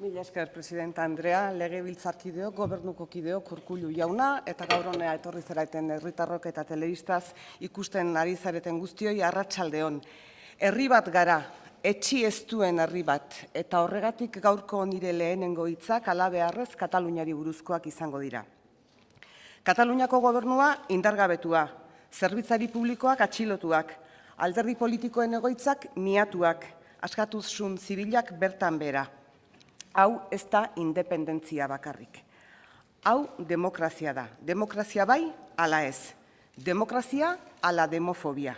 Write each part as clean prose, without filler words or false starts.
Mila esker, Presidenta Andrea, legebiltzarkideok, gobernuko kideok, Urkullu jauna, eta gaur honea etorri zeraten herritarrok eta telebistaz ikusten ari zareten guztioi arratsalde on. Herri bat gara, etxi ez duen herri bat, eta horregatik gaurko nire lehenengo hitzak halabeharrez Kataluniari buruzkoak izango dira. Kataluniako gobernua indargabetua, zerbitzari publikoak atxilotuak, alderdi politikoen egoitzak miatuak, askatasun zibilak bertan behera. Hau ez da independentzia bakarrik. Hau demokrazia da. Demokrazia bai, ala ez. Demokrazia ala demofobia.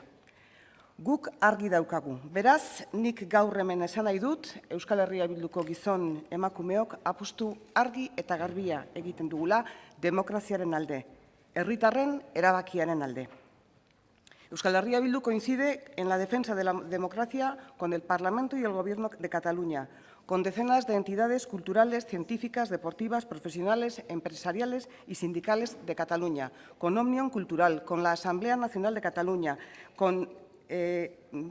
Guk argi daukagu. Beraz, nik gaur hemen esan nahi dut, Euskal Herria Bilduko gizon emakumeok apustu argi eta garbia egiten dugula demokraziaren alde, herritarren erabakiaren alde. Euskal Herria Bildu coincide en la defensa de la democracia con el Parlamento y el Gobierno de Cataluña, con decenas de entidades culturales, científicas, deportivas, profesionales, empresariales y sindicales de Cataluña, con Òmnium Cultural, con la Asamblea Nacional de Cataluña, con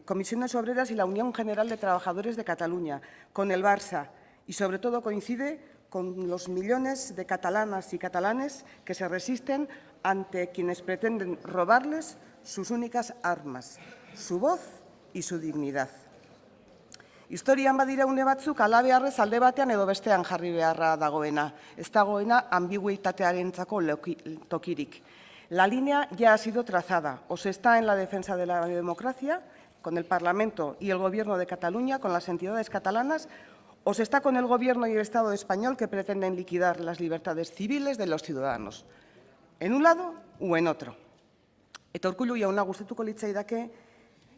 Comisiones Obreras y la Unión General de Trabajadores de Cataluña, con el Barça y sobre todo coincide con los millones de catalanas y catalanes que se resisten ante quienes pretenden robarles sus únicas armas, su voz y su dignidad. Historian badira une batzuk halabeharrez alde batean edo bestean jarri beharra dagoena. Ez dagoena ambiguitatearentzako tokirik. La línea ya ha sido trazada. O se está en la defensa de la democracia, con el Parlamento y el Gobierno de Cataluña, con las entidades catalanas, o se está con el Gobierno y el Estado español que pretenden liquidar las libertades civiles de los ciudadanos. En un lado o en otro. Eta Urkullu jauna gustatuko litzaidake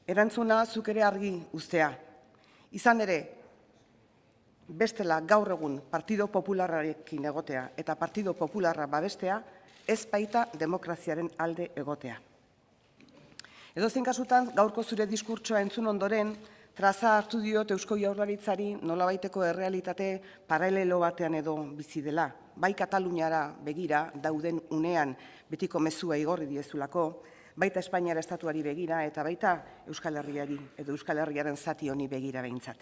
erantzuna zuk ere argi uztea. Izan ere, bestela gaur egun Partido Popularrarekin egotea eta Partido Popularra babestea ez baita demokraziaren alde egotea. Edozein kasutan, gaurko zure diskurtsoa entzun ondoren, traza hartu diot Eusko Jaurlaritzari nolabaiteko errealitate paralelo batean edo bizi dela. Bai Kataluniara begira dauden unean betiko mezua igorri diezulako, baita Espainiara estatuari begira eta baita Euskal Herriari edo Euskal Herriaren zati honi begira behintzat.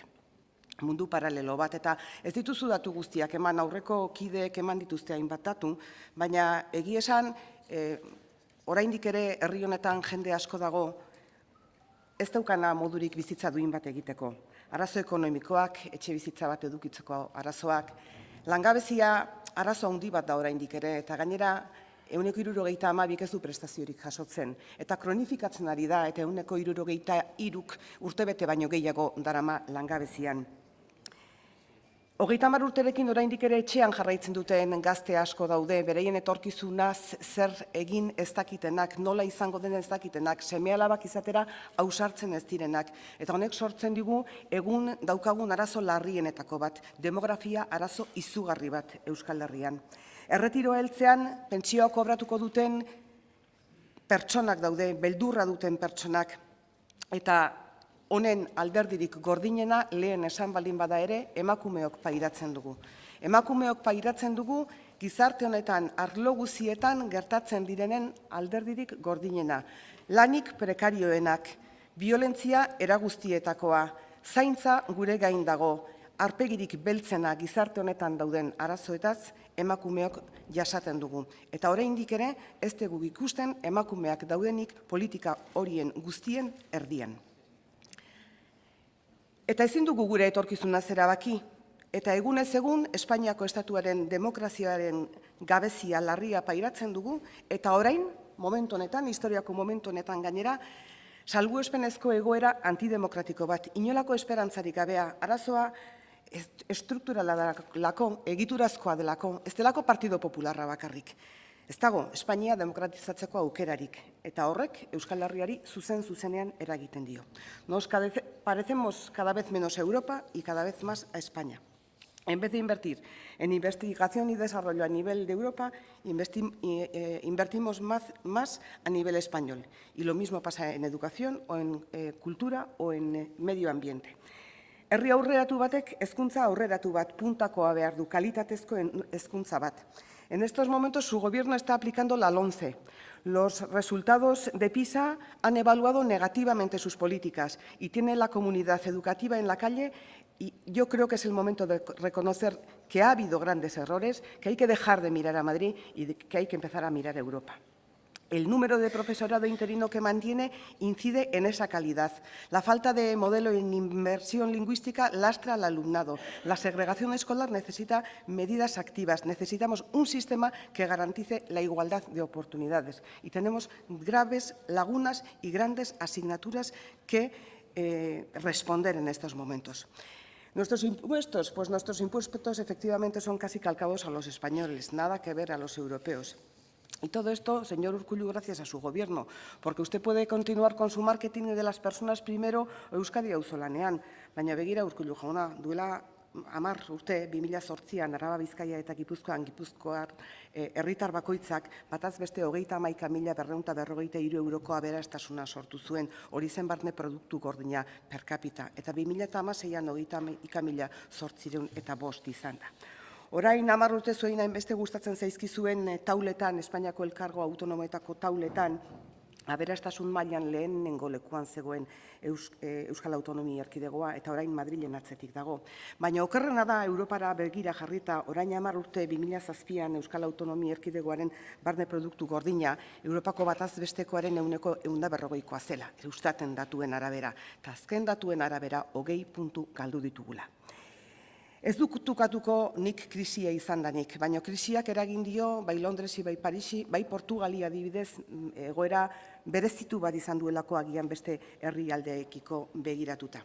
Mundu paralelo bat eta ez dituzu datu guztiak eman, aurreko kideek eman dituzte hainbat datu, baina egia esan oraindik ere herri honetan jende asko dago ez daukana modurik bizitza duin bat egiteko. Arazo ekonomikoak, etxe bizitza bat edukitzeko arazoak, langabezia arazo handi bat da oraindik ere eta gainera 172 ez du prestaziorik jasotzen, eta kronifikatzen ari da, eta 173 urtebete baino gehiago darama langabezian. 30 urterekin oraindik ere etxean jarraitzen duten gazte asko daude, bereien etorkizunaz zer egin ez dakitenak, nola izango den ez dakitenak, seme-alabak izatera ausartzen ez direnak, eta honek sortzen digu egun daukagun arazo larrienetako bat, demografia arazo izugarri bat Euskal Herrian. Erretiroa heltzean, pentsioa kobratuko duten pertsonak daude, beldurra duten pertsonak, eta honen alderdirik gordinena lehen esan baldin bada ere emakumeok pairatzen dugu. Emakumeok pairatzen dugu gizarte honetan arlo guztietan gertatzen direnen alderdirik gordinena. Lanik prekarioenak, violentzia eraguztietakoa, zaintza gure gain dago, arpegirik beltzena gizarte honetan dauden arazoetaz emakumeok jasaten dugu. Eta oraindik ere ez dugu ikusten emakumeak daudenik politika horien guztien erdian. Eta ezin dugu gure etorkizuna erabaki, eta egunez egun Espainiako estatuaren demokraziaren gabezia larria pairatzen dugu, eta orain, momentu honetan, historiako momentu honetan gainera, salbuespenezko egoera antidemokratiko bat, inolako esperantzarik gabea, arazoa estrukturala delako, egiturazkoa delako, ez delako Partido Popularra bakarrik. Ez dago, Espainia demokratizatzeko aukerarik, eta horrek Euskal Herriari zuzenean eragiten dio. Nos parecemos cada vez menos a Europa y cada vez más a España. En vez de invertir en investigación y desarrollo a nivel de Europa, invertimos más a nivel español. Y lo mismo pasa en educación, o en cultura, o en medio ambiente. Herri aurreratu batek hezkuntza aurreratu bat puntakoa behar du, kalitatezko hezkuntza bat. En estos momentos su gobierno está aplicando la LOMCE. Los resultados de PISA han evaluado negativamente sus políticas y tiene la comunidad educativa en la calle, y yo creo que es el momento de reconocer que ha habido grandes errores, que hay que dejar de mirar a Madrid y que hay que empezar a mirar a Europa. El número de profesorado interino que mantiene incide en esa calidad. La falta de modelo en inmersión lingüística lastra al alumnado. La segregación escolar necesita medidas activas. Necesitamos un sistema que garantice la igualdad de oportunidades. Y tenemos graves lagunas y grandes asignaturas que responder en estos momentos. Nuestros impuestos, pues nuestros impuestos efectivamente son casi calcados a los españoles, nada que ver a los europeos. Y todo esto, señor Urkullu, gracias a su gobierno, porque usted puede continuar con su marketing de las personas primero Euskadi auzolanean. Baina begira, Urkullu jauna, duela 10 urte, 2008an, Araba, Bizkaia eta Gipuzkoar herritar bakoitzak bataz beste 31.453 euroko aberastasuna sortu zuen, hori zen barne produktu gordina per capita, eta 2016an 31.805 izan da. Orain 10 urte zuen hainbeste gustatzen zaizkizuen tauletan, Espainiako Elkargo Autonomoetako tauletan, aberastasun mailan lehenengo lekuan zegoen Euskal Autonomia Erkidegoa eta orain Madrilen atzetik dago. Baina okerrena da Europara begira jarrita orain 10 urte 2007an Euskal Autonomia Erkidegoaren barne produktu gordina Europako bataz bestekoaren 140koa zela, Eustaten datuen arabera, eta azken datuen arabera 20 puntu galdu ditugula. Ez dutukatuko nik krisia izan danik, baina krisiak eragin dio bai Londresi, bai Parisi, bai Portugali adibidez egoera berezitu bat izan duelako agian beste herrialdeekiko begiratuta.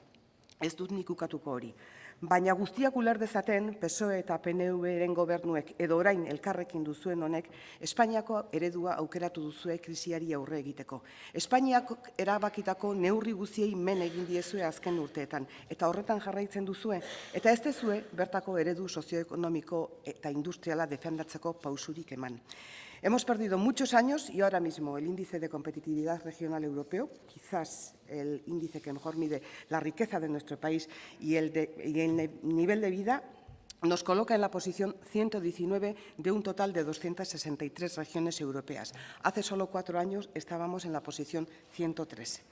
Ez dut nik ukatuko hori. Baina guztiak uler dezaten PSOE eta PNV-ren gobernuek edo orain elkarrekin duzuen honek Espainiako eredua aukeratu duzue krisiari aurre egiteko. Espainiak erabakitako neurri guztiei men egin diezue azken urteetan eta horretan jarraitzen duzue eta ez dezue bertako eredu sozioekonomiko eta industriala defendatzeko pausurik eman. Hemos perdido muchos años y ahora mismo el índice de competitividad regional europeo, quizás el índice que mejor mide la riqueza de nuestro país y el nivel de vida, nos coloca en la posición 119 de un total de 263 regiones europeas. Hace solo 4 años estábamos en la posición 103.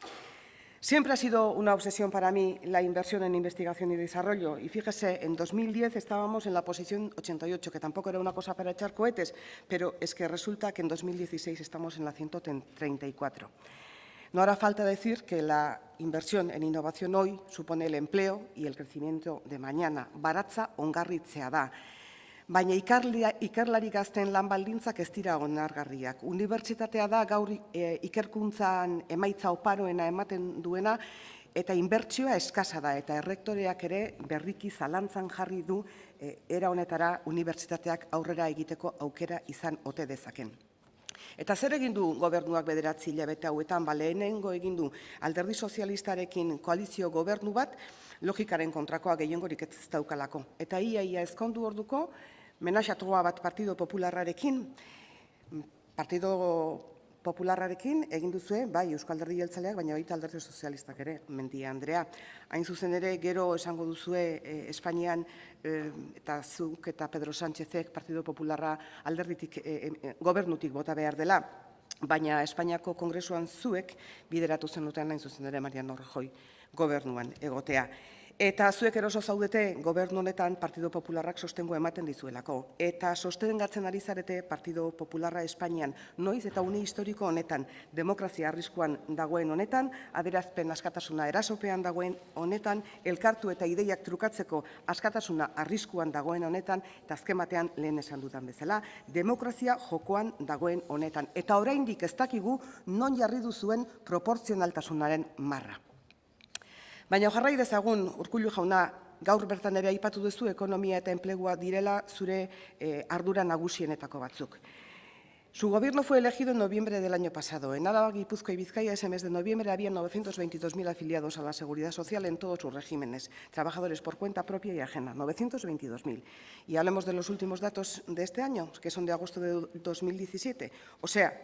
Siempre ha sido una obsesión para mí la inversión en investigación y desarrollo. Y fíjese, en 2010 estábamos en la posición 88, que tampoco era una cosa para echar cohetes, pero es que resulta que en 2016 estamos en la 134. No hará falta decir que la inversión en innovación hoy supone el empleo y el crecimiento de mañana. Baratza ongarritzea da. Baina ikerlari gazten lan baldintzak ez dira onargarriak. Unibertsitatea da gaur ikerkuntzan emaitza oparoena ematen duena eta inbertsioa eskasa da eta errektoreak ere berriki zalantzan jarri du era honetara unibertsitateak aurrera egiteko aukera izan ote dezaken. Eta zer egin du gobernuak 9 hilabete hauetan? Lehenengo egin du Alderdi Sozialistarekin koalizio gobernu bat, logikaren kontrakoa gehiengorik ez daukalako. Eta ia ezkondu orduko, menaxatua bat Partido Popularrarekin egin duzue, bai Euskal Alderdi Jeltzaleak, baina baita Alderdi Sozialistak ere, Mendia Andrea. Hain zuzen ere, gero esango duzue Espainian eta zuk eta Pedro Sánchezek Partido Popularra alderditik gobernutik bota behar dela, baina Espainiako Kongresuan zuek bideratu zenuten hain zuzen ere Mariano Rajoy gobernuan egotea. Eta zuek eroso zaudete gobernu honetan Partido Popularrak sostengo ematen dizuelako. Eta sostengatzen ari zarete Partido Popularra Espainian noiz eta une historiko honetan, demokrazia arriskuan dagoen honetan, adierazpen askatasuna erasopean dagoen honetan, elkartu eta ideiak trukatzeko askatasuna arriskuan dagoen honetan, eta azken batean lehen esan dudan bezala, demokrazia jokoan dagoen honetan. Eta oraindik ez dakigu non jarri duzuen proportzionaltasunaren marra. Baina jarrai dezagun, Urkullu jauna, gaur bertan ere aipatu duzu ekonomia eta enplegua direla zure ardura nagusienetako batzuk. Su gobierno fue elegido en noviembre del año pasado. En Álava, Guipúzcoa y Vizcaya, ese mes de noviembre, había 922.000 afiliados a la Seguridad Social en todos sus regímenes, trabajadores por cuenta propia y ajena, 922.000. Y hablemos de los últimos datos de este año, que son de agosto de 2017. O sea,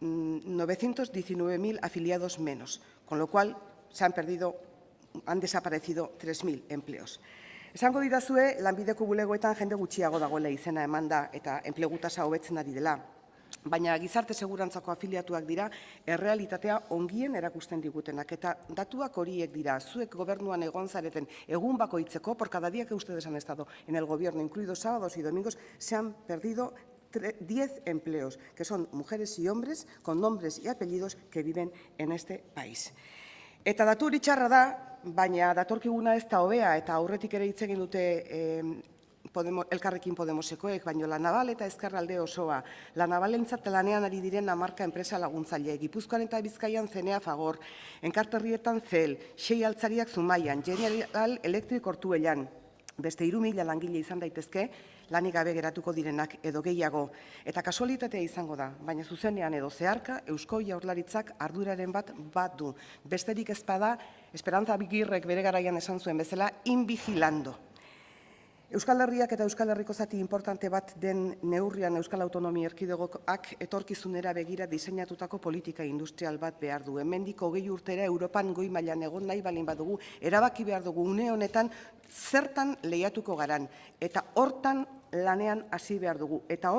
919.000 afiliados menos, con lo cual han desaparecido 3.000 empleos. Esango didazue, lanbideko bulegoetan jende gutxiago dagoela izena eman da eta enplegu tasa hobetzen ari dela. Baina gizarte segurantzako afiliatuak dira errealitatea ongien erakusten digutenak. Eta datuak horiek dira, zuek gobernuan egon zareten egun bakoitzeko, por cada día que ustedes han estado en el gobierno, incluidos sábados y domingos, se han perdido 10 empleos, que son mujeres y hombres con nombres y apellidos que viven en este país. Eta datu hori txarra da, baina datorkiguna ez da hobea, eta aurretik ere hitz egin dute Elkarrekin Podemosekoek, baino La Naval eta Ezkerralde osoa. La Navalentzat lanean ari diren 10 enpresa laguntzaile, Gipuzkoan eta Bizkaian Zenea Fagor, Enkarterrietan Zel, Sei Altzariak Zumaian, General Electric Ortuellan, beste 3.000 langile izan daitezke, lanik gabe geratuko direnak edo gehiago. Eta kasualitatea izango da, baina zuzenean edo zeharka, Eusko Jaurlaritzak arduraren bat du. Besterik ez bada, Esperanza Agirrek bere garaian esan zuen bezala, invigilando. Euskal Herriak eta Euskal Herriko zati importante bat den neurrian Euskal Autonomia Erkidegoak etorkizunera begira diseinatutako politika industrial bat behar du. Hemendik 20 urtera Europan goi mailan egon nahi balin badugu, erabaki behar dugu une honetan zertan lehiatuko garan. Eta hortan lanean hasi behar dugu. Eta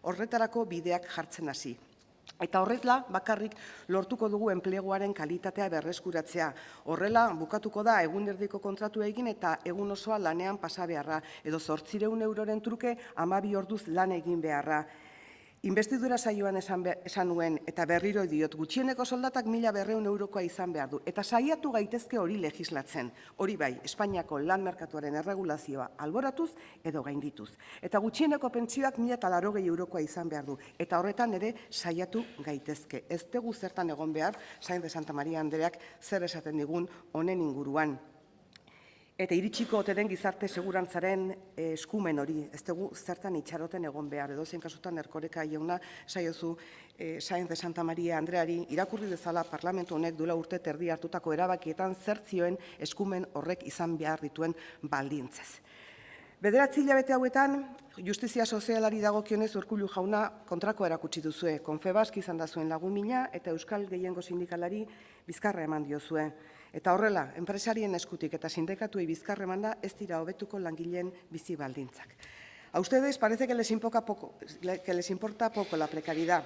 horretarako bideak jartzen hasi. Eta horretla bakarrik lortuko dugu enpleguaren kalitatea berreskuratzea. Horrela bukatuko da egun erdiko kontratu egin eta egun osoa lanean pasa beharra. Edo 800 euroren truke 12 orduz lan egin beharra. Investidura saioan esan nuen eta berriro diot, gutxieneko soldatak 1.200 eurokoa izan behar du. Eta saiatu gaitezke hori legislatzen. Hori bai, Espainiako lan merkatuaren erregulazioa alboratuz edo gaindituz. Eta gutxieneko pentsioak 1.080 eurokoa izan behar du. Eta horretan ere saiatu gaitezke. Ez dugu zertan egon behar, Sainz de Santa Maria Andreak zer esaten digun honen inguruan. Eta iritsiko ote den gizarte segurantzaren eskumen hori, ez dugu zertan itxaroten egon behar. Edozein kasutan Erkoreka jauna saiozu Sainz de Santa Maria Andreari irakurri dezala parlamentu honek duela urte terdi hartutako erabakietan zer zioen eskumen horrek izan behar dituen baldintzez. 9 hilabete hauetan, justizia sozialari dagokionez Urkullu jauna kontrako erakutsi duzue. Confebask izan da zuen lagun mina eta Euskal Gehiengo Sindikalari bizkarra eman diozue. Eta horrela, enpresarien eskutik eta sindikatuei bizkarra emanda ez dira hobetuko langileen bizi baldintzak. A ustedes parece que les importa poco la precariedad.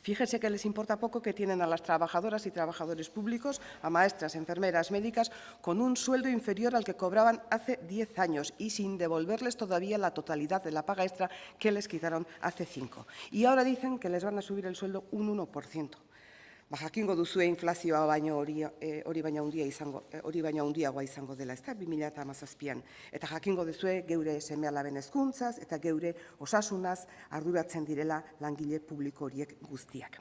Fíjese que les importa poco que tienen a las trabajadoras y trabajadores públicos, a maestras, enfermeras, médicas, con un sueldo inferior al que cobraban hace 10 años y sin devolverles todavía la totalidad de la paga extra que les quitaron hace 5. Y ahora dicen que les van a subir el sueldo un 1%. Jakingo duzue inflazioa baino hori baino handiagoa izango dela, ezta 2017an. Eta jakingo duzue geure seme-alaben hezkuntzaz eta geure osasunaz arduratzen direla langile publiko horiek guztiak.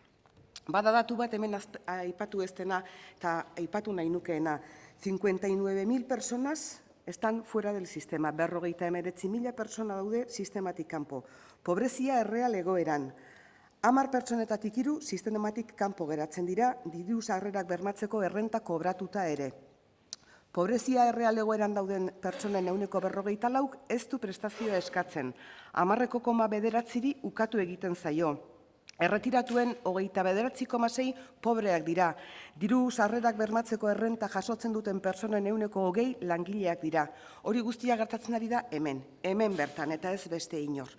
Bada datu bat hemen aipatu ez dena eta aipatu nahi nukeena, 59.000 personas están fuera del sistema, 59.000 persona daude sistematik kanpo. Pobrezia erreal egoeran. 10 pertsonetatik 3 sistematik kanpo geratzen dira, diru sarrerak bermatzeko errenta kobratuta ere. Pobrezia erreal egoeran dauden pertsonen 44%, ez du prestazioa eskatzen. 10,9 ukatu egiten zaio. Erretiratuen 29,6 pobreak dira. Diru sarrerak bermatzeko errenta jasotzen duten pertsonen 20% langileak dira. Hori guztia gertatzen ari da hemen bertan eta ez beste inor.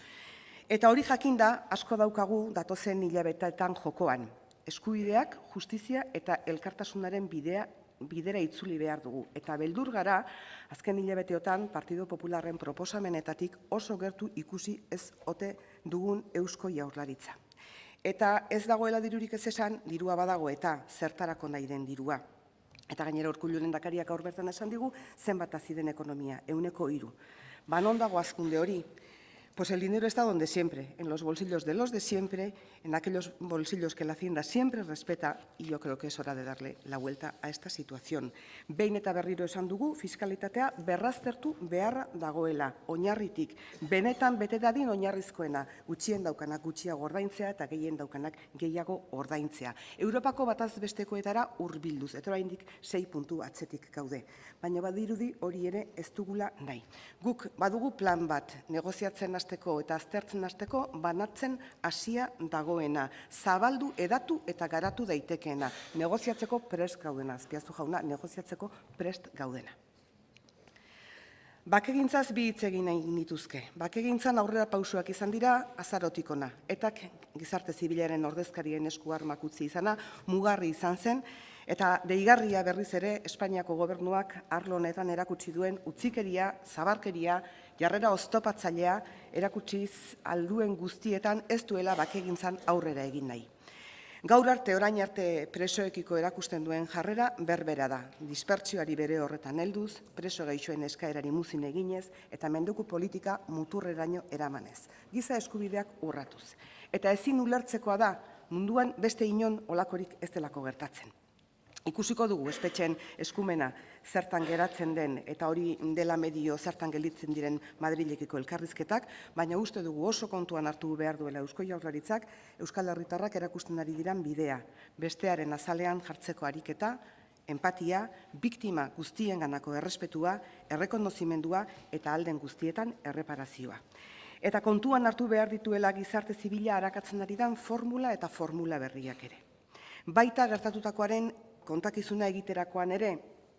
Eta hori jakinda asko daukagu datozen hilabeteetan jokoan. Eskubideak, justizia eta elkartasunaren bidera itzuli behar dugu. Eta beldur gara, azken hilabeteotan Partido Popularren proposamenetatik oso gertu ikusi ez ote dugun Eusko Jaurlaritza. Eta ez dagoela dirurik ez esan, dirua badago eta zertarako nahi den dirua. Eta gainera Urkullu lehendakariak gaur bertan esan digu, zenbat hazi den ekonomia, 3%. Non dago hazkunde hori? Pues el dinero está donde siempre, en los bolsillos de los de siempre, en aquellos bolsillos que la Hacienda siempre respeta, y yo creo que es hora de darle la vuelta a esta situación. Behin eta berriro esan dugu, fiskalitatea berraztertu beharra dagoela, oinarritik, benetan bete dadin oinarrizkoena, gutxien daukanak gutxiago ordaintzea eta gehien daukanak gehiago ordaintzea. Europako bataz bestekoetara hurbilduz, eta oraindik 6 puntu atzetik gaude. Baina badirudi hori ere ez dugula nahi. Guk badugu plan bat, negoziatzen eta aztertzen hasteko banatzen hasia dagoena, zabaldu, edatu eta garatu daitekeena, negoziatzeko prest gaudena, Azpiazu jauna, negoziatzeko prest gaudena. Bakegintzaz bi hitz egin nahi nituzke. Bakegintzan aurrera pausoak izan dira azarotik hona. Etak gizarte zibilaren ordezkarien esku armak utzi izana mugarri izan zen, eta deigarria berriz ere Espainiako gobernuak arlo honetan erakutsi duen utzikeria, zabarkeria, jarrera oztopatzailea erakutsiz alduen guztietan ez duela bakegintzan aurrera egin nahi. Gaur arte, orain arte presoekiko erakusten duen jarrera berbera da. Dispertsioari bere horretan helduz, preso gaixoen eskaerari muzin eginez eta mendeku politika muturreraino eramanez. Giza eskubideak urratuz. Eta ezin ulertzekoa da, munduan beste inon olakorik ez delako gertatzen. Ikusiko dugu espetxeen eskumena zertan geratzen den eta hori dela medio zertan gelditzen diren Madrilekiko elkarrizketak, baina uste dugu oso kontuan hartu behar duela Eusko Jaurlaritzak Euskal Herritarrak erakusten ari diren bidea, bestearen azalean jartzeko ariketa, empatia, biktima guztienganako errespetua, errekonozimendua eta alden guztietan erreparazioa. Eta kontuan hartu behar dituela gizarte zibila arakatzen ari den formula eta formula berriak ere. Baita gertatutakoaren kontakizuna egiterakoan ere,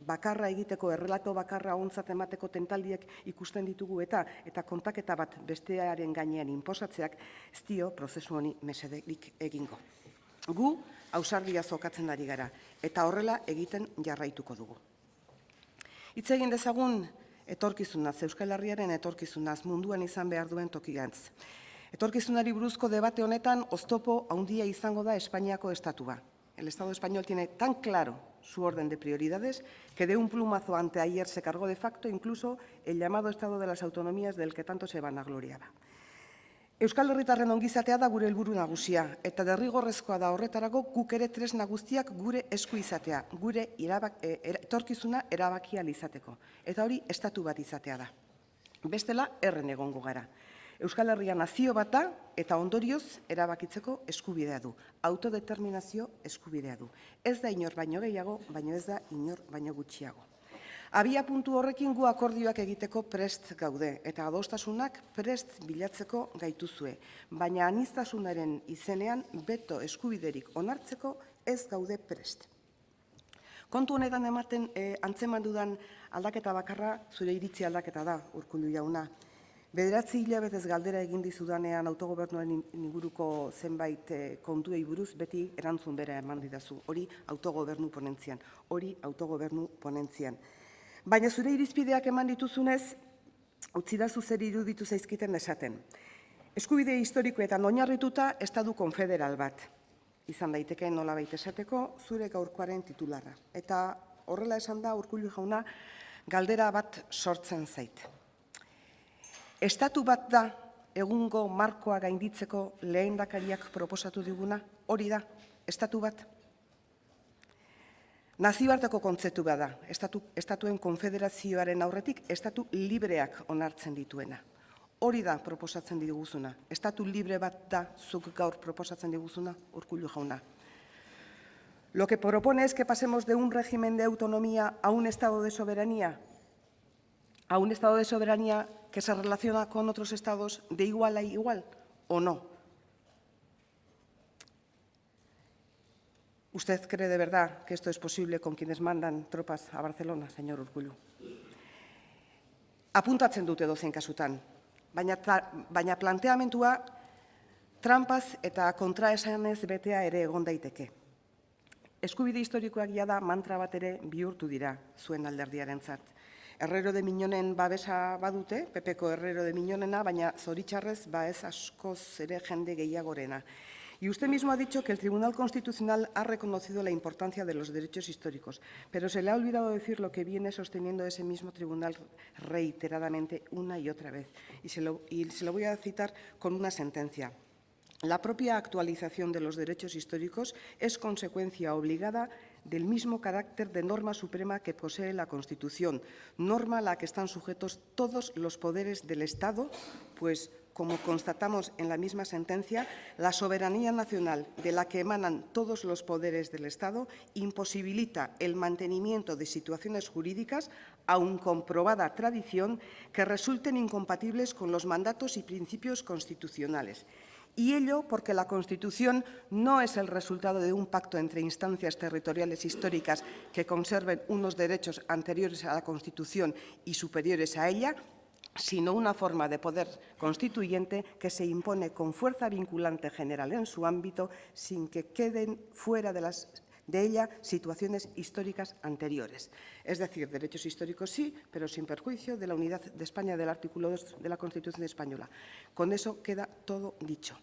bakarra egiteko, errelato bakarra ontzat emateko tentaldiak ikusten ditugu eta kontaketa bat bestearen gainean inposatzeak ez dio prozesu honi mesederik egingo. Gu ausardia zokatzen ari gara eta horrela egiten jarraituko dugu. Hitz egin dezagun etorkizunaz, Euskal Herriaren etorkizunaz, munduan izan behar duen tokigantz. Etorkizunari buruzko debate honetan oztopo handia izango da Espainiako estatua. El Estado español tiene tan claro su orden de prioridades que de un plumazo anteayer se cargó de facto incluso el llamado Estado de las Autonomías del que tanto se vanagloriaba. Euskal Herritarren ongizatea da gure helburu nagusia eta derrigorrezkoa da horretarako guk ere tresna guztiak gure esku izatea, gure etorkizuna erabaki ahal izateko. Eta hori estatu bat izatea da. Bestela erren egongo gara. Euskal Herria nazio bat da eta ondorioz erabakitzeko eskubidea du. Autodeterminazio eskubidea du. Ez da inor baino gehiago, baino ez da inor baino gutxiago. Abia puntu horrekin gu akordioak egiteko prest gaude eta adostasunak prest bilatzeko gaituzue. Baina aniztasunaren izenean beto eskubiderik onartzeko ez gaude prest. Kontu honetan ematen antzeman dudan aldaketa bakarra zure iritzi aldaketa da, Urkullu jauna. 9 hilabetez galdera egin dizudanean autogobernuaren inguruko zenbait kontuei buruz beti erantzun bera eman didazu. Hori autogobernu ponentzian. Baina zure irizpideak eman dituzunez, utzidazu zer iruditu zaizkiten esaten. Eskubide historikoetan oinarrituta estatu konfederal bat. Izan daiteke nolabait esateko zure gaurkoaren titularra. Eta horrela esan da, Urkullu jauna, galdera bat sortzen zait. Estatu bat da egungo markoa gainditzeko lehendakariak proposatu diguna, hori da, estatu bat. Nazioarteko kontzeptu bat da, estatuen konfederazioaren aurretik estatu libreak onartzen dituena. Hori da proposatzen diguzuna, estatu libre bat da zuk gaur proposatzen diguzuna, Urkullu jauna. Lo que propone es que pasemos de un régimen de autonomía a un estado de soberanía, que se relaciona con otros estados de igual a igual, ¿o no? ¿Usted cree de verdad que esto es posible con quienes mandan tropas a Barcelona, señor Urkullu? Apuntatzen dute edozein kasutan, baina planteamendua tranpaz eta kontraesanez betea ere egon daiteke. Eskubide historikoak jada mantra bat ere bihurtu dira zuen alderdiarentzat. Herrero de Miñonen babesa badute, Pepeko Herrero de Miñonena, baina zoritxarrez ez askoz ere jende gehiagorena. Y usted mismo ha dicho que el Tribunal Constitucional ha reconocido la importancia de los derechos históricos, pero se le ha olvidado decir lo que viene sosteniendo ese mismo tribunal reiteradamente una y otra vez. Y se lo voy a citar con una sentencia. La propia actualización de los derechos históricos es consecuencia obligada del mismo carácter de norma suprema que posee la Constitución, norma a la que están sujetos todos los poderes del Estado, pues, como constatamos en la misma sentencia, la soberanía nacional de la que emanan todos los poderes del Estado imposibilita el mantenimiento de situaciones jurídicas, aun con probada tradición, que resulten incompatibles con los mandatos y principios constitucionales. Y ello porque la Constitución no es el resultado de un pacto entre instancias territoriales históricas que conserven unos derechos anteriores a la Constitución y superiores a ella, sino una forma de poder constituyente que se impone con fuerza vinculante general en su ámbito sin que queden fuera de ella situaciones históricas anteriores. Es decir, derechos históricos sí, pero sin perjuicio de la unidad de España del artículo 2 de la Constitución española. Con eso queda todo dicho.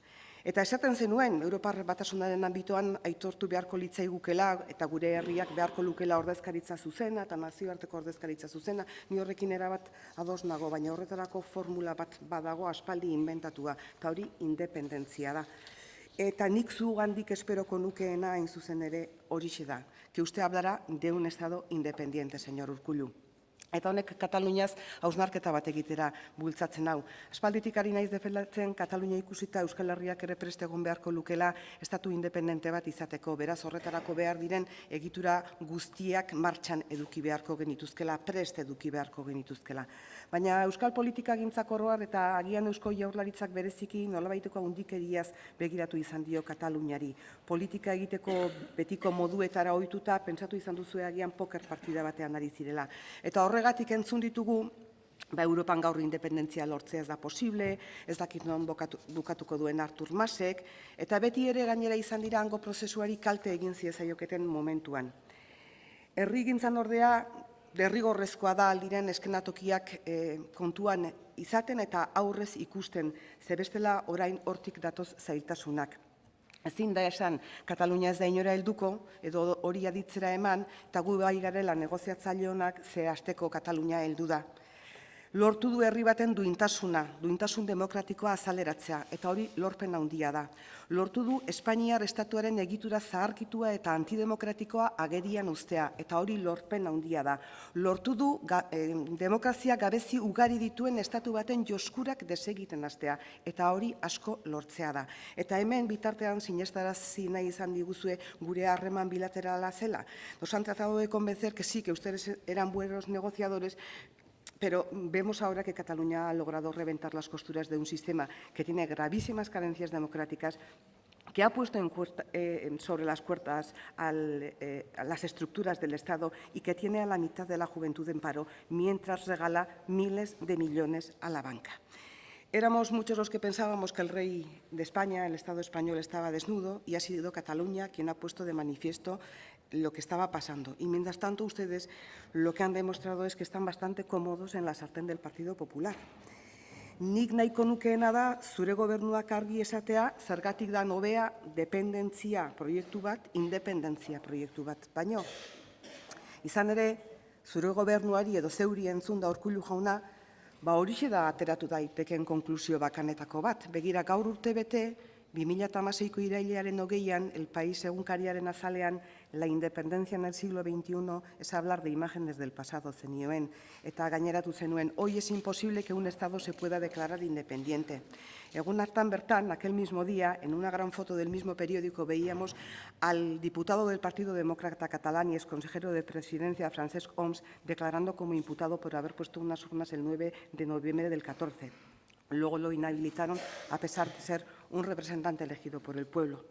Eta esaten zenuen, Europar Batasunaren ambitoan aitortu beharko litzaigukela eta gure herriak beharko lukela ordezkaritza zuzena eta nazioarteko ordezkaritza zuzena, ni horrekin erabat ados nago, baina horretarako formula bat badago aspaldi inventatua, eta hori independentzia da. Eta nik zugandik esperoko nukeena hain zuzen ere horixe da, que usted hablará de un Estado independiente, señor Urkullu. Eta honek Kataluniaz hausnarketa bat egitera bultzatzen hau. Aspalditik ari naiz defendatzen Katalunia ikusita Euskal Herriak ere prest egon beharko lukela estatu independente bat izateko. Beraz horretarako behar diren egitura guztiak martxan eduki beharko genituzkela, prest eduki beharko genituzkela. Baina Euskal politikagintzak oroar eta agian Eusko Jaurlaritzak bereziki nolabaiteko handikeriaz begiratu izan dio Kataluniari. Politika egiteko betiko moduetara ohituta pentsatu izan duzue agian poker partida batean ari zirela. Eta horregatik entzun ditugu, Europan gaur independentzia lortzea ez da posible, ez dakit non bukatuko duen Artur Masek, eta beti ere gainera izan dira hango prozesuari kalte egin ziezaioketen momentuan. Herrigintzan ordea, derrigorrezkoa da aldiren eskenatokiak kontuan izaten eta aurrez ikusten, zebestela orain hortik datoz zailtasunak. Ezin da esan, Katalunia ez da inora helduko, edo hori aditzera eman, eta gu bai garela negoziatzaile honak ze hasteko Katalunia heldu da. Lortu du herri baten duintasun demokratikoa azaleratzea, eta hori lorpen handia da. Lortu du Espainiar estatuaren egitura zaharkitua eta antidemokratikoa agerian uztea, eta hori lorpen handia da. Lortu du demokrazia gabezi ugari dituen estatu baten joskurak desegiten hastea, eta hori asko lortzea da. Eta hemen bitartean sinestarazi nahi izan diguzue gure harreman bilaterala zela. Nos han tratado de convencer que sí, que ustedes eran buenos negociadores, pero vemos ahora que Cataluña ha logrado reventar las costuras de un sistema que tiene gravísimas carencias democráticas, que ha puesto sobre las cuerdas a las estructuras del Estado y que tiene a la mitad de la juventud en paro, mientras regala miles de millones a la banca. Éramos muchos los que pensábamos que el rey de España, el Estado español, estaba desnudo y ha sido Cataluña quien ha puesto de manifiesto lo que estaba pasando. Y mientras tanto ustedes lo que han demostrado es que están bastante cómodos en la sartén del Partido Popular. Nik nahiko nukeena da zure gobernuak argi esatea zergatik da hobea dependentzia proiektu bat, independentzia proiektu bat. Baino, izan ere, zure gobernuari edo zeuri entzun da Urkullu jauna, horixe da ateratu daiteken konklusio bakanetako bat. Begira gaur urte bete, 2016ko irailaren 20an, El País egunkariaren azalean, la independencia en el siglo XXI es hablar de imágenes del pasado zenioen, eta gaineratu zenuen, hoy es imposible que un Estado se pueda declarar independiente. Egun hartan bertan, aquel mismo día, en una gran foto del mismo periódico, veíamos al diputado del Partido Demócrata catalán y exconsejero de Presidencia, Francesc Homs, declarando como imputado por haber puesto unas urnas el 9 de noviembre del 14. Luego lo inhabilitaron a pesar de ser un representante elegido por el pueblo.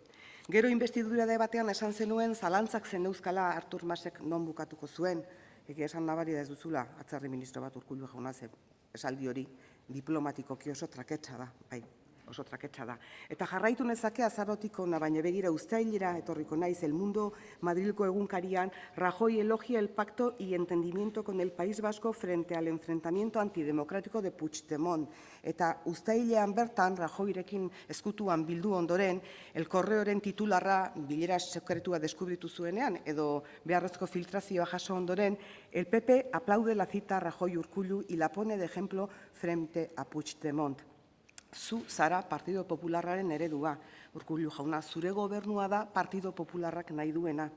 Gero investidura debatean esan zenuen zalantzak zeneuzkala Artur Masek non bukatuko zuen. Egia esan nabari da ez duzula, atzerri ministro bat Urkullu jauna ze esaldi hori diplomatikoki oso traketsa da, bai, oso traketsa da. Eta jarraitu nezake azarotik hona, baina begira uztailera etorriko naiz, El Mundo Madrilko egunkarian, Rajoy elogia el pacto y entendimiento con el País Vasco frente al enfrentamiento antidemocrático de Puigdemont. Eta uztailean bertan, Rajoyrekin eskutuan bildu ondoren, El Correoren titularra bilera sekretua deskubritu zuenean, edo beharrezko filtrazioa jaso ondoren, el PP aplaude la cita a Rajoy Urkullu y la pone de ejemplo frente a Puigdemont. Zu zara Partido Popularraren eredua, Urkullu jauna, zure gobernua da Partido Popularrak nahi duena.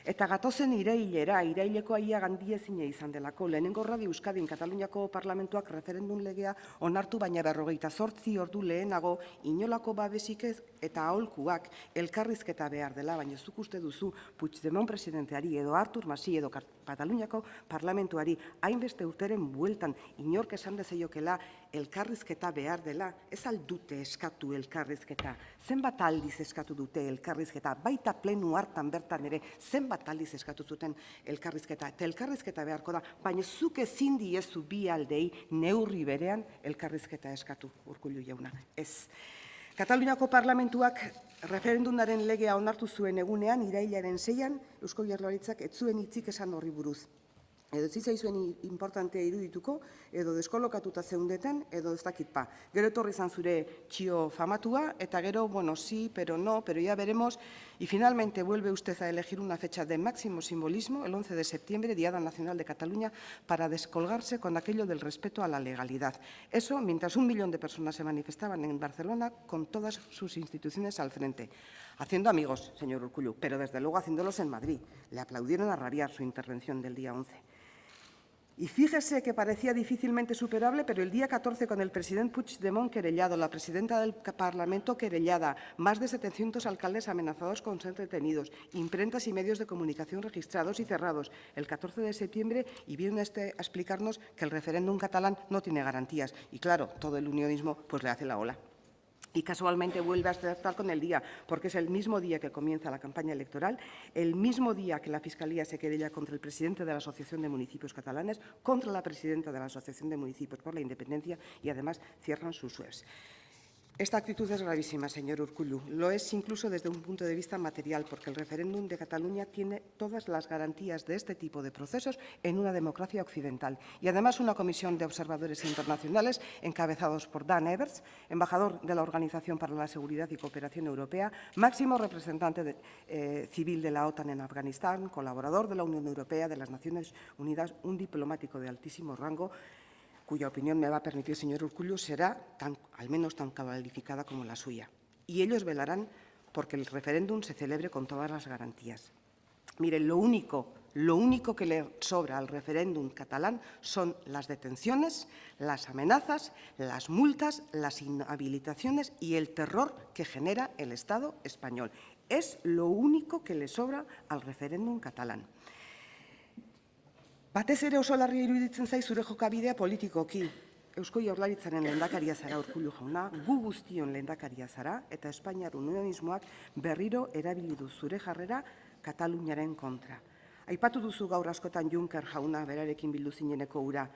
Eta gatozen iraileko aia gandiezina izan delako, lehenengo Radio Euskadin Kataluniako Parlamentuak referendum legea onartu, baina 48 ordu lehenago inolako babesik ez eta aholkuak elkarrizketa behar dela, baina zuk uste duzu Puigdemont presidenteari edo Artur Masi edo Kataluniako Parlamentuari hainbeste urteren bueltan inork esan dezaiokela elkarrizketa behar dela, ez aldute eskatu elkarrizketa, zenbat aldiz eskatu dute elkarrizketa, baita plenu hartan bertan ere, zenbat aldiz eskatu zuten elkarrizketa, eta elkarrizketa beharko da, baina zuk ezin diezu bi aldei neurri berean elkarrizketa eskatu, Urkullu jauna, ez. Kataluniako Parlamentuak referendumaren legea onartu zuen egunean, irailaren 6an, Eusko Jaurlaritzak ez zuen hitzik esan horri buruz. Edo zitzaizuen importantea irudituko, edo deskolokatuta zeundeten, edo ez dakit pa. Gero etorri izan zure txio famatua, eta gero, bueno, sí, pero no, pero ya veremos. Y finalmente vuelve usted a elegir una fecha de máximo simbolismo, el 11 de septiembre, Diada Nacional de Cataluña, para descolgarse con aquello del respeto a la legalidad. Eso mientras 1 millón de personas se manifestaban en Barcelona con todas sus instituciones al frente. Haciendo amigos, señor Urkullu, pero desde luego haciéndolos en Madrid. Le aplaudieron a rabiar su intervención del día 11. Y fíjese que parecía difícilmente superable, pero el día 14, con el presidente Puigdemont querellado, la presidenta del Parlamento querellada, más de 700 alcaldes amenazados con ser detenidos, imprentas y medios de comunicación registrados y cerrados, el 14 de septiembre, y viene a explicarnos que el referéndum catalán no tiene garantías. Y claro, todo el unionismo pues le hace la ola. Y casualmente vuelve a acertar con el día, porque es el mismo día que comienza la campaña electoral, el mismo día que la Fiscalía se querella contra el presidente de la Asociación de Municipios Catalanes, contra la presidenta de la Asociación de Municipios por la Independencia y además cierran sus webs. Esta actitud es gravísima, señor Urkullu. Lo es incluso desde un punto de vista material, porque el referéndum de Cataluña tiene todas las garantías de este tipo de procesos en una democracia occidental. Y además una comisión de observadores internacionales encabezados por Dan Everts, embajador de la Organización para la Seguridad y Cooperación Europea, máximo representante civil de la OTAN en Afganistán, colaborador de la Unión Europea, de las Naciones Unidas, un diplomático de altísimo rango, cuya opinión me va a permitir, señor Urkullu, será al menos tan calificada como la suya. Y ellos velarán porque el referéndum se celebre con todas las garantías. Mire, lo único que le sobra al referéndum catalán son las detenciones, las amenazas, las multas, las inhabilitaciones y el terror que genera el Estado español. Es lo único que le sobra al referéndum catalán. Batez ere oso larria iruditzen zait zure jokabidea politikoki. Eusko Jaurlaritzaren lehendakaria zara, Urkullu jauna, gu guztion lehendakaria zara, eta Espainiar unionismoak berriro erabili du zure jarrera Kataluniaren kontra. Aipatu duzu gaur askotan Juncker jauna, berarekin bildu zineneko hura.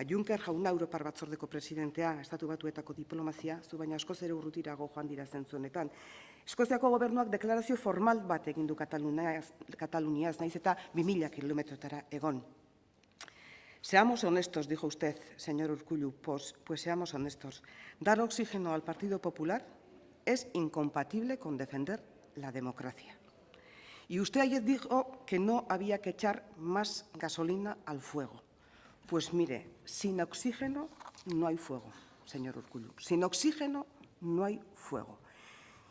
Juncker jauna Europar Batzordeko presidentea, Estatu Batuetako diplomazia, zu baina askoz ere urrutirago joan dira zentzu honetan. Eskoziako gobernuak deklarazio formal bat egin du Kataluniaz, naiz eta 2000 kilometrotara egon. Seamos honestos, dijo usted, señor Urkullu, pues seamos honestos. Dar oxígeno al Partido Popular es incompatible con defender la democracia. Y usted ayer dijo que no había que echar más gasolina al fuego. Pues mire, sin oxígeno no hay fuego, señor Urkullu. Sin oxígeno no hay fuego.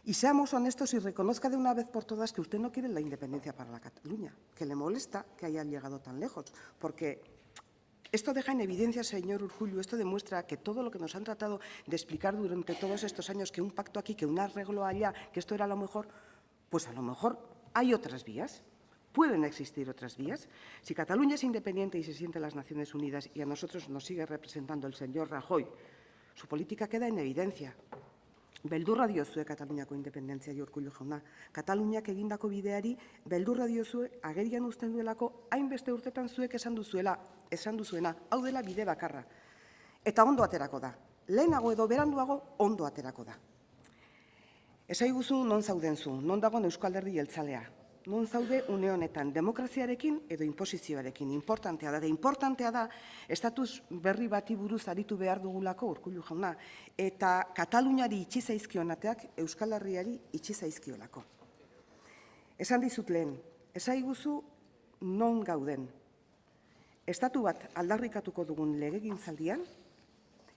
Y seamos honestos y reconozca de una vez por todas que usted no quiere la independencia para la Cataluña, que le molesta que hayan llegado tan lejos, porque esto deja en evidencia, señor Urkullu, esto demuestra que todo lo que nos han tratado de explicar durante todos estos años, que un pacto aquí, que un arreglo allá, que esto era lo mejor, pues a lo mejor hay otras vías. Pueden existir otras vías. Si Cataluña es independiente y se siente en las Naciones Unidas y a nosotros nos sigue representando el señor Rajoy, su política queda en evidencia. Beldurra diozue Kataluniako independentzia, Urkullu jauna. Kataluniak egindako bideari beldurra diozue agerian uzten duelako hainbeste urtetan zuek esan duzuena, hau dela bide bakarra. Eta ondo aterako da. Lehenago edo beranduago ondo aterako da. Esaiguzu non zauden zu, non dagoen Eusko Alderdi Jeltzalea. Non zaude une honetan demokraziarekin edo inposizioarekin. Importantea da, estatus berri bati buruz aritu behar dugulako, Urkullu jauna, eta Kataluniari itxi zaizkion ateak Euskal Herriari itxi zaizkiolako. Esan dizut lehen, esaiguzu non gauden. Estatu bat aldarrikatuko dugun legegintzaldian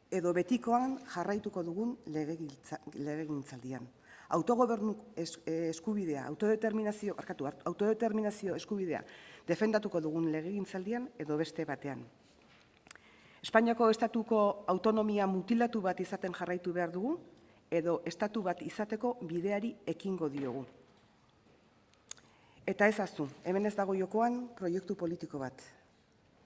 edo betikoan jarraituko dugun legegintzaldian. autogobernu eskubidea, autodeterminazio eskubidea defendatuko dugun legegintzaldian edo beste batean. Espainiako estatuko autonomia mutilatu bat izaten jarraitu behar dugu, edo estatu bat izateko bideari ekingo diogu. Eta ez ahaztu, hemen ez dago jokoan proiektu politiko bat.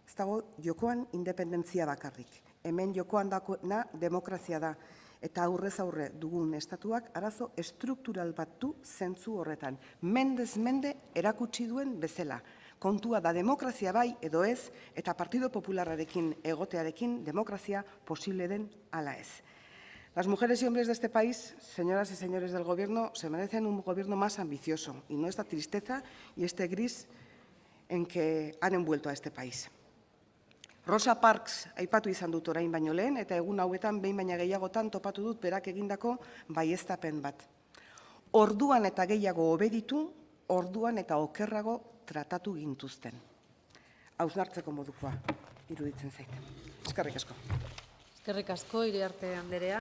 Ez dago jokoan independentzia bakarrik. Hemen jokoan dagoena demokrazia da. Eta aurrez aurre dugun estatuak arazo estruktural bat du zentzu horretan. Mendez mende erakutsi duen bezala. Kontua da demokrazia bai edo ez, eta Partido Popularrarekin egotearekin demokrazia posible den ala ez. Las mujeres y hombres de este país, señoras y señores del Gobierno, se merecen un gobierno más ambicioso y no esta tristeza y este gris en que han envuelto a este país. Rosa Parks aipatu izan dut orain baino lehen, eta egun hauetan behin baina gehiagotan topatu dut berak egindako baieztapen bat. Orduan eta gehiago obeditu, orduan eta okerrago tratatu gintuzten. Hausnartzeko modukoa iruditzen zait. Eskerrik asko. Eskerrik asko, Iriarte andrea.